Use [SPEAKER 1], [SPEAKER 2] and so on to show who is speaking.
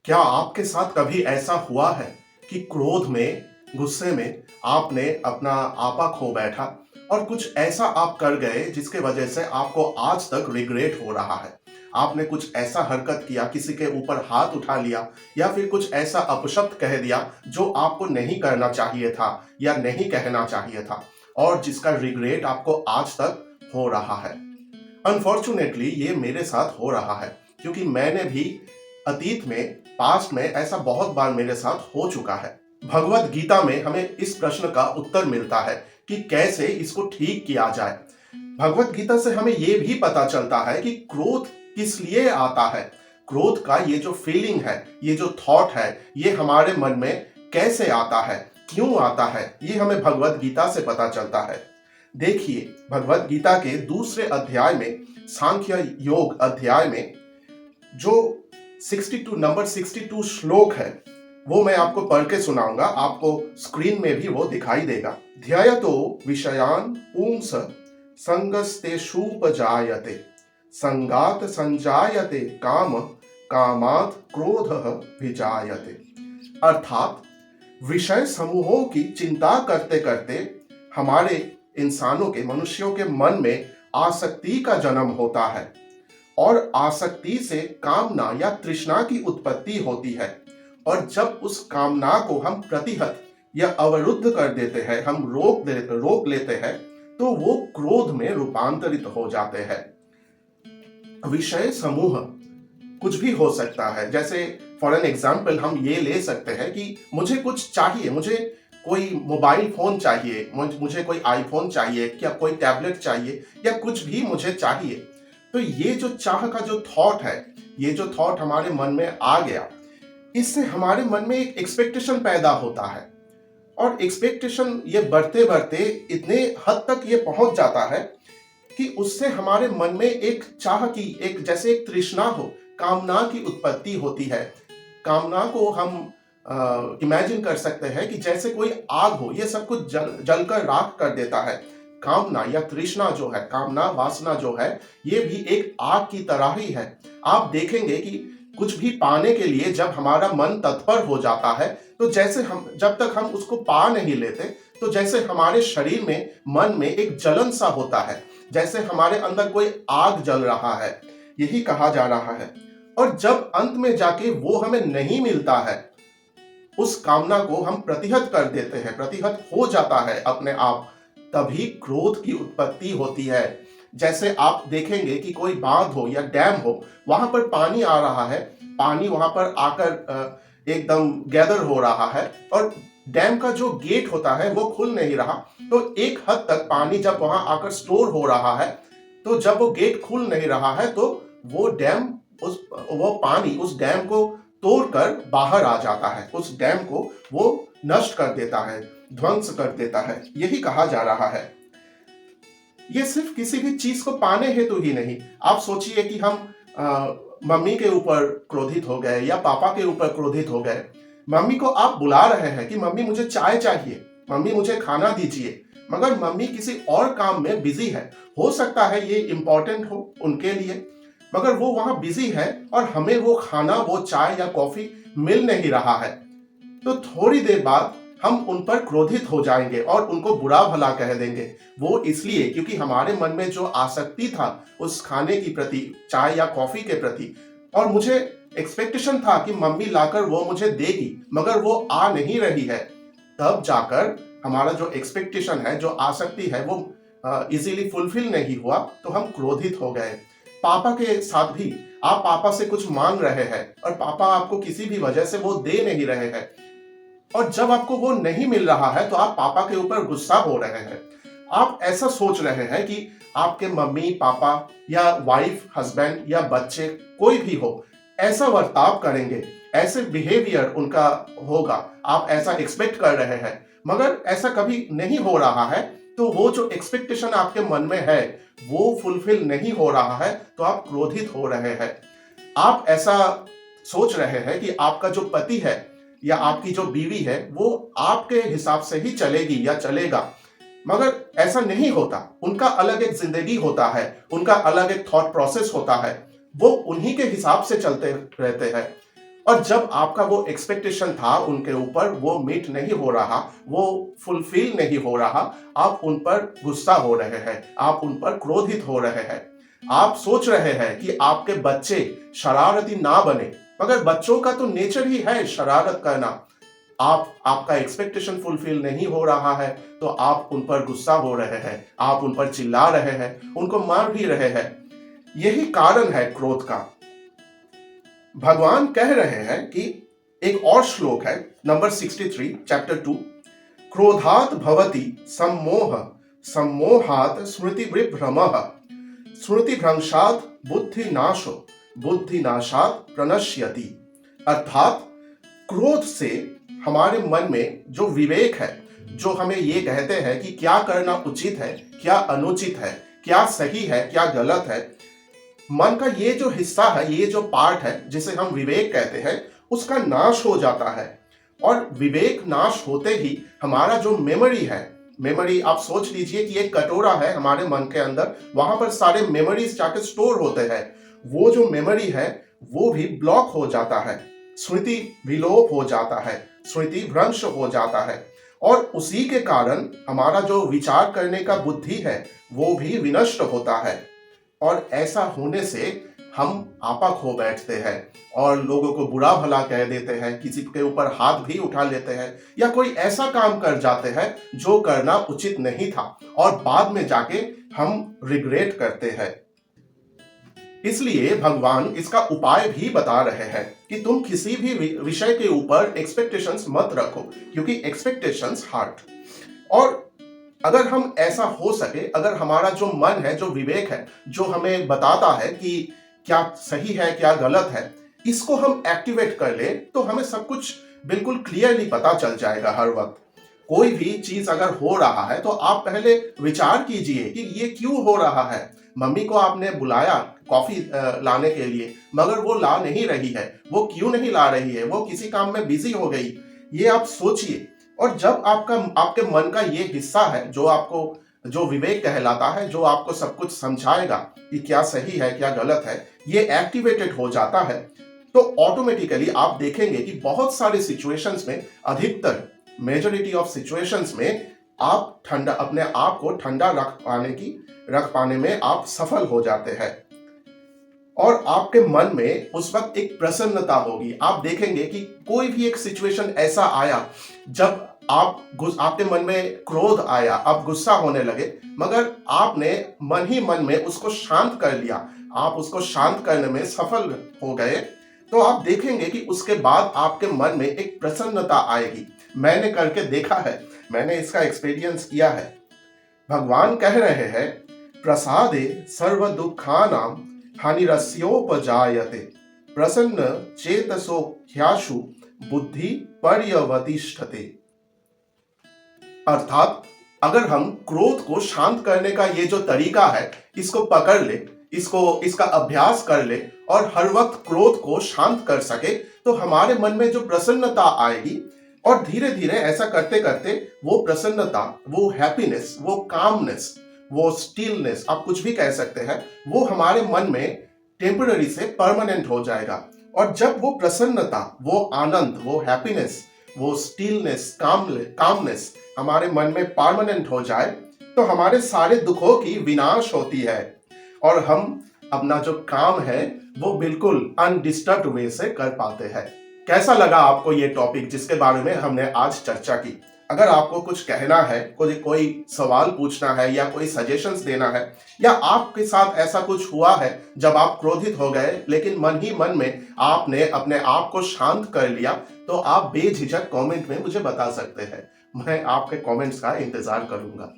[SPEAKER 1] क्या आपके साथ कभी ऐसा हुआ है कि क्रोध में, गुस्से में आपने अपना आपा खो बैठा और कुछ ऐसा आप कर गए जिसके वजह से आपको आज तक रिग्रेट हो रहा है? आपने कुछ ऐसा हरकत किया, किसी के ऊपर हाथ उठा लिया या फिर कुछ ऐसा अपशब्द कह दिया जो आपको नहीं करना चाहिए था या नहीं कहना चाहिए था और जिसका रिग्रेट आपको आज तक हो रहा है। अनफॉर्चुनेटली ये मेरे साथ हो रहा है क्योंकि मैंने भी अतीत में, पास्ट में ऐसा बहुत बार मेरे साथ हो चुका है। भगवत गीता में हमें इस प्रश्न का उत्तर मिलता है कि कैसे इसको ठीक किया जाए। भगवत गीता से हमें यह भी पता चलता है कि क्रोध किस लिए आता है। क्रोध का ये जो फीलिंग है, ये जो थॉट है, ये हमारे मन में कैसे आता है, क्यों आता है, ये हमें भगवत गीता से पता चलता है। देखिए, भगवत गीता के दूसरे अध्याय में, सांख्य योग अध्याय में जो 62 नंबर 62 श्लोक है, वो मैं आपको पढ़ के सुनाऊंगा। आपको स्क्रीन में भी वो दिखाई देगा। ध्ययतो विषयान पुंस संगस्तेषुपजायते संगात संजायते काम कामात क्रोधः विजायते। अर्थात विषय समूहों की चिंता करते करते हमारे इंसानों के, मनुष्यों के मन में आसक्ति का जन्म होता है और आसक्ति से कामना या तृष्णा की उत्पत्ति होती है। और जब उस कामना को हम प्रतिहत या अवरुद्ध कर देते हैं, हम रोक लेते हैं, तो वो क्रोध में रूपांतरित हो जाते हैं। विषय समूह कुछ भी हो सकता है। जैसे फॉर एन एग्जाम्पल हम ये ले सकते हैं कि मुझे कुछ चाहिए, मुझे कोई मोबाइल फोन चाहिए, मुझे कोई आईफोन चाहिए, क्या कोई टैबलेट चाहिए या कुछ भी मुझे चाहिए। तो ये जो चाह का जो थॉट है, ये जो थॉट हमारे मन में आ गया, इससे हमारे मन में एक एक्सपेक्टेशन पैदा होता है और एक्सपेक्टेशन ये बढ़ते बढ़ते इतने हद तक ये पहुंच जाता है कि उससे हमारे मन में एक चाह की, एक जैसे एक तृष्णा हो, कामना की उत्पत्ति होती है। कामना को हम इमेजिन कर सकते हैं कि जैसे कोई आग हो, ये सब कुछ जलकर राख कर देता है। कामना या तृष्णा जो है, कामना वासना जो है, ये भी एक आग की तरह ही है। आप देखेंगे कि कुछ भी पाने के लिए जब हमारा मन तत्पर हो जाता है, तो जैसे हम जब तक हम उसको पा नहीं लेते, तो जैसे हमारे शरीर में, मन में एक जलन सा होता है, जैसे हमारे अंदर कोई आग जल रहा है, यही कहा जा रहा है। और जब अंत में जाके वो हमें नहीं मिलता है, उस कामना को हम प्रतिहत कर देते हैं, प्रतिहत हो जाता है अपने आप, तभी क्रोध की उत्पत्ति होती है। जैसे आप देखेंगे कि कोई बांध हो या डैम हो, वहां पर पानी आ रहा है, पानी वहां पर आकर एकदम गैदर हो रहा है और डैम का जो गेट होता है वो खुल नहीं रहा। तो एक हद तक पानी जब वहां आकर स्टोर हो रहा है, तो जब वो गेट खुल नहीं रहा है, तो वो पानी उस डैम को तोड़कर बाहर आ जाता है, उस डैम को वो नष्ट कर देता है, ध्वंस कर देता है। यही कहा जा रहा है। ये सिर्फ किसी भी चीज को पाने हेतु ही नहीं। आप सोचिए कि हम मम्मी के ऊपर क्रोधित हो गए या पापा के ऊपर क्रोधित हो गए। मम्मी को आप बुला रहे हैं कि मम्मी मुझे चाय चाहिए, मम्मी मुझे खाना दीजिए, मगर मम्मी किसी और काम में बिजी है। हो सकता है ये इंपॉर्टेंट हो उनके लिए, मगर वो वहां बिजी है और हमें वो खाना, वो चाय या कॉफी मिल नहीं रहा है। तो थोड़ी देर बाद हम उन पर क्रोधित हो जाएंगे और उनको बुरा भला कह देंगे। वो इसलिए क्योंकि हमारे मन में जो आसक्ति था उस खाने की प्रति, चाय या कॉफी के प्रति, और मुझे एक्सपेक्टेशन था कि मम्मी लाकर वो मुझे देगी, मगर वो आ नहीं रही है। तब जाकर हमारा जो एक्सपेक्टेशन है, जो आसक्ति है, वो इजीली फुलफिल नहीं हुआ, तो हम क्रोधित हो गए। पापा के साथ भी, आप पापा से कुछ मांग रहे हैं और पापा आपको किसी भी वजह से वो दे नहीं रहे हैं, और जब आपको वो नहीं मिल रहा है तो आप पापा के ऊपर गुस्सा हो रहे हैं। आप ऐसा सोच रहे हैं कि आपके मम्मी पापा या वाइफ, हस्बैंड या बच्चे, कोई भी हो, ऐसा बर्ताव करेंगे, ऐसे बिहेवियर उनका होगा, आप ऐसा एक्सपेक्ट कर रहे हैं, मगर ऐसा कभी नहीं हो रहा है। तो वो जो एक्सपेक्टेशन आपके मन में है वो फुलफिल नहीं हो रहा है, तो आप क्रोधित हो रहे हैं। आप ऐसा सोच रहे हैं कि आपका जो पति है या आपकी जो बीवी है वो आपके हिसाब से ही चलेगी या चलेगा, मगर ऐसा नहीं होता। उनका अलग एक जिंदगी होता है, उनका अलग एक थॉट प्रोसेस होता है, वो उन्हीं के हिसाब से चलते रहते हैं। और जब आपका वो एक्सपेक्टेशन था उनके ऊपर वो मीट नहीं हो रहा, वो फुलफिल नहीं हो रहा, आप उन पर गुस्सा हो रहे हैं, आप उन पर क्रोधित हो रहे हैं। आप सोच रहे हैं कि आपके बच्चे शरारती ना बने, मगर बच्चों का तो नेचर ही है शरारत करना। आपका एक्सपेक्टेशन फुलफिल नहीं हो रहा है तो आप उन पर गुस्सा हो रहे हैं, आप उन पर चिल्ला रहे हैं, उनको मार भी रहे हैं। यही कारण है क्रोध का। भगवान कह रहे हैं कि एक और श्लोक है, नंबर 63 चैप्टर 2, क्रोधात भवति सम्मोह, सम्मोहात स्मृति विभ्रमः, स्मृति भ्रंशात बुद्धि नाशो, बुद्धि नाशात प्रणश्यति। अर्थात क्रोध से हमारे मन में जो विवेक है, जो हमें ये कहते हैं कि क्या करना उचित है, क्या अनुचित है, क्या सही है, क्या गलत है, मन का ये जो हिस्सा है, ये जो पार्ट है जिसे हम विवेक कहते हैं, उसका नाश हो जाता है। और विवेक नाश होते ही हमारा जो मेमोरी है, मेमोरी आप सोच लीजिए कि एक कटोरा है हमारे मन के अंदर, वहां पर सारे मेमोरीज जाके स्टोर होते हैं। वो जो मेमोरी है वो भी ब्लॉक हो जाता है, स्मृति विलोप हो जाता है, स्मृति भ्रंश हो जाता है, और उसी के कारण हमारा जो विचार करने का बुद्धि है वो भी विनष्ट होता है। और ऐसा होने से हम आपा खो बैठते हैं और लोगों को बुरा भला कह देते हैं, किसी के ऊपर हाथ भी उठा लेते हैं, या कोई ऐसा काम कर जाते हैं जो करना उचित नहीं था और बाद में जाके हम रिग्रेट करते हैं। इसलिए भगवान इसका उपाय भी बता रहे हैं कि तुम किसी भी विषय के ऊपर एक्सपेक्टेशंस मत रखो, क्योंकि एक्सपेक्टेशंस हार्ट। और अगर हम ऐसा हो सके, अगर हमारा जो मन है, जो विवेक है, जो हमें बताता है कि क्या सही है क्या गलत है, इसको हम एक्टिवेट कर ले तो हमें सब कुछ बिल्कुल क्लियरली पता चल जाएगा हर वक्त। कोई भी चीज अगर हो रहा है तो आप पहले विचार कीजिए कि ये क्यों हो रहा है। मम्मी को आपने बुलाया कॉफी लाने के लिए, मगर वो ला नहीं रही है, वो क्यों नहीं ला रही है, वो किसी काम में बिजी हो गई, ये आप सोचिए। और जब आपके मन का ये हिस्सा है जो आपको, जो विवेक कहलाता है, जो आपको सब कुछ समझाएगा कि क्या सही है क्या गलत है, ये एक्टिवेटेड हो जाता है, तो ऑटोमेटिकली आप देखेंगे कि बहुत सारे सिचुएशंस में, अधिकतर मेजॉरिटी ऑफ सिचुएशंस में, आप ठंडा, अपने आप को ठंडा रख पाने में आप सफल हो जाते हैं। और आपके मन में उस वक्त एक प्रसन्नता होगी। आप देखेंगे कि कोई भी एक सिचुएशन ऐसा आया जब आपके मन में क्रोध आया, आप गुस्सा होने लगे, मगर आपने मन ही मन में उसको शांत कर लिया, आप उसको शांत करने में सफल हो गए, तो आप देखेंगे कि उसके बाद आपके मन में एक प्रसन्नता आएगी। मैंने करके देखा है, मैंने इसका एक्सपीरियंस किया है। भगवान कह रहे हैं, प्रसादे सर्व दुखानाम हानिरस्योपजायते, प्रसन्न चेतसो ह्याशु बुद्धि पर्यवतिष्ठते। अर्थात अगर हम क्रोध को शांत करने का ये जो तरीका है, इसको पकड़ ले, इसका अभ्यास कर ले और हर वक्त क्रोध को शांत कर सके, तो हमारे मन में जो प्रसन्नता आएगी, और धीरे धीरे ऐसा करते करते वो प्रसन्नता, वो हैप्पीनेस, वो कामनेस, वो स्टिलनेस, आप कुछ भी कह सकते हैं, वो हमारे मन में टेम्पररी से परमानेंट हो जाएगा। और जब वो प्रसन्नता, वो आनंद, वो हैप्पीनेस, वो स्टिलनेस, कामनेस हमारे मन में परमानेंट हो जाए, तो हमारे सारे दुखों की विनाश होती है और हम अपना जो काम है वो बिल्कुल अनडिस्टर्ब्ड वे से कर पाते हैं। कैसा लगा आपको ये टॉपिक जिसके बारे में हमने आज चर्चा की? अगर आपको कुछ कहना है, कोई सवाल पूछना है या कोई सजेशंस देना है, या आपके साथ ऐसा कुछ हुआ है जब आप क्रोधित हो गए लेकिन मन ही मन में आपने अपने आप को शांत कर लिया, तो आप बेझिझक कमेंट में मुझे बता सकते हैं। मैं आपके कमेंट्स का इंतजार करूंगा।